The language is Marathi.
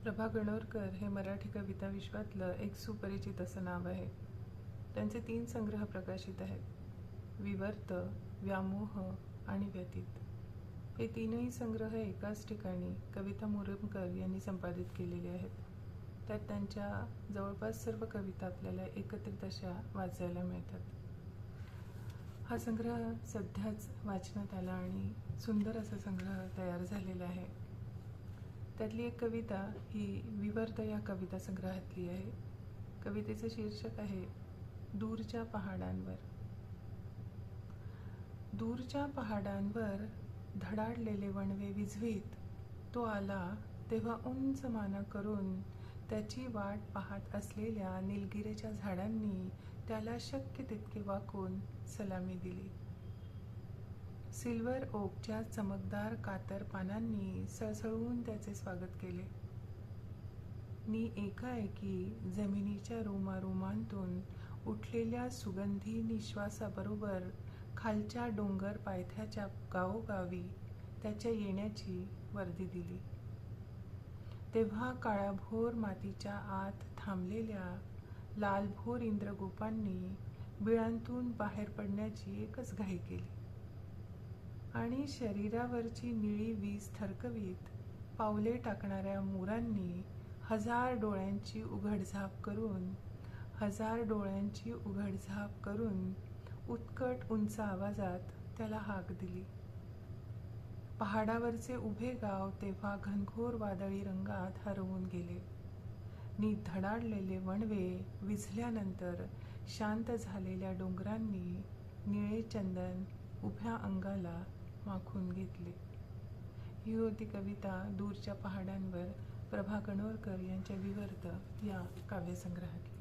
प्रभा गणोरकर हे मराठी कविता विश्वातलं एक सुपरिचित असं नाव आहे. त्यांचे 3 संग्रह प्रकाशित आहेत: विवर्त, व्यामोह आणि व्यतीत. हे तीनही संग्रह एकाच ठिकाणी कविता मुरुमकर यांनी संपादित केलेले आहेत. त्यात त्यांच्या जवळपास सर्व कविता आपल्याला एकत्रित अशा वाचायला मिळतात. हा संग्रह सध्याच वाचनात आला आणि सुंदर असा संग्रह तयार झालेला आहे. त्यातली एक कविता ही विवर्त या कविता संग्रहातली आहे. कवितेचं शीर्षक आहे दूरच्या पहाडांवर. दूरच्या पहाडांवर धडाडलेले वणवे विझवीत तो आला, तेव्हा उंच माना करून त्याची वाट पाहत असलेल्या निलगिरीच्या झाडांनी त्याला शक्य तितके वाकून सलामी दिली. सिल्वर ओकच्या चमकदार कातर पानांनी सळसळून त्याचे स्वागत केले. एकाएकी जमिनीच्या रोमारोमांतून उठलेल्या सुगंधी निश्वासाबरोबर खालच्या डोंगर पायथ्याच्या गावोगावी त्याच्या येण्याची वर्दी दिली. तेव्हा काळाभोर मातीच्या आत थांबलेल्या लालभोर इंद्रगोपांनी बिळांतून बाहेर पडण्याची एकच घाई केली आणि शरीरावरची निळी वीज थरकवीत पावले टाकणाऱ्या मोरांनी हजार डोळ्यांची उघडझाप करून उत्कट उंच आवाजात त्याला हाक दिली. पहाडावरचे उभे गाव तेव्हा घनघोर वादळी रंगात हरवून गेले. धडाडलेले वणवे विझल्यानंतर शांत झालेल्या डोंगरांनी निळे चंदन उभ्या अंगाला माखून घेतले. ही होती कविता दूरच्या पहाडांवर, प्रभा गणोरकर यांच्या विवर्त या काव्यसंग्रहातली.